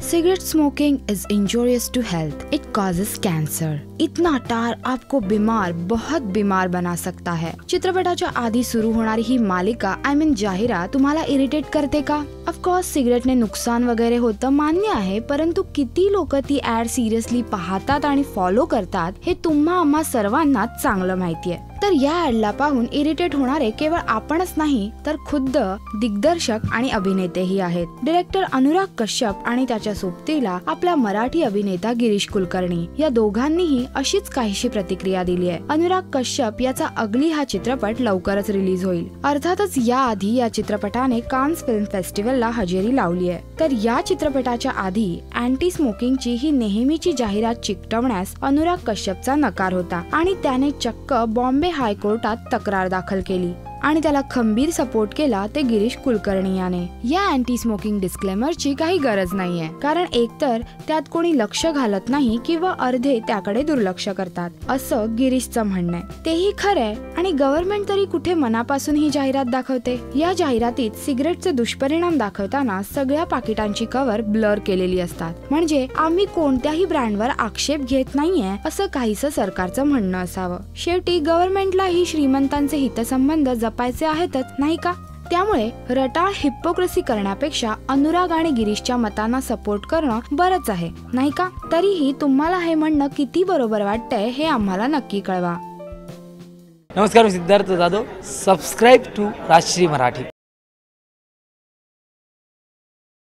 Cigarette smoking is injurious to health. It causes cancer. इतना tar आपको बहुत बीमार बना सकता है। चित्रपटाच्या आधी सुरू होणारी ही मालिका जाहिरात तुम्हाला इरिटेट करते का? ऑफकोर्स सिगरेटने नुकसान वगैरे होतं मान्य आहे, परंतु किती लोक ती ऍड सिरियसली पाहतात आणि फॉलो करतात हे तुम्हा आम्हा सर्वांनाच चांगलं माहितीये। तर या ऍडला पाहून इरिटेट होणारे केवळ आपणच नाही तर खुद्द दिग्दर्शक आणि अभिनेतेही आहेत। डायरेक्टर अनुराग कश्यप आणि त्याच्या सोबतीला आपला मराठी अभिनेता गिरीश कुलकर्णी या दोघांनीही अशीच काहीशी प्रतिक्रिया दिली आहे। अनुराग कश्यप याचा अगली हा चित्रपट लवकरच रिलीज होईल। अर्थातच याआधी या चित्रपटाने कान्स फिल्म फेस्टिवलला हजेरी लावली आहे। तर या चित्रपटाच्या आधी अँटी स्मोकिंगची ही नेहमीची जाहिरात चिकटवण्यास अनुराग कश्यपचा नकार होता आणि त्याने चक्क बॉम्बे हायकोर्टात तक्रार दाखल केली आणि त्याला खंबीर सपोर्ट केला ते गिरीश कुलकर्णी याने। या अँटी स्मोकिंग डिस्क्लेमरची काही गरज नाहीये, कारण एकतर त्यात कोणी लक्ष घालत नाही किंवा अर्धे त्याकडे दुर्लक्ष करतात असं गिरीशचं म्हणणं आहे। तेही खरंय आणि गव्हर्नमेंट तरी कुठे मनापासून ही जाहिरात दाखवते। या जाहिरातीत सिगरेटचे दुष्परिणाम दाखवताना सगळ्या पाकिटांची कव्हर ब्लर केलेली असतात, म्हणजे आम्ही कोणत्याही ब्रँडवर आक्षेप घेत नाहीये असं काहीसं सरकारचं म्हणणं असावं। शेवटी गव्हर्नमेंटला ही श्रीमंतांचे हितसंबंध जपायचे आहेतच, नाही का? त्यामुळे रटाळ हिपोक्रेसी करण्यापेक्षा अनुराग आणि गिरीशच्या मतांना सपोर्ट करणं बरंच आहे, नाही का? तरीही तुम्हाला हे म्हणणं किती बरोबर वाटतंय हे आम्हाला नक्की कळवा। नमस्कार, मी सिद्धार्थ जाधव। Subscribe to Rajshri Marathi.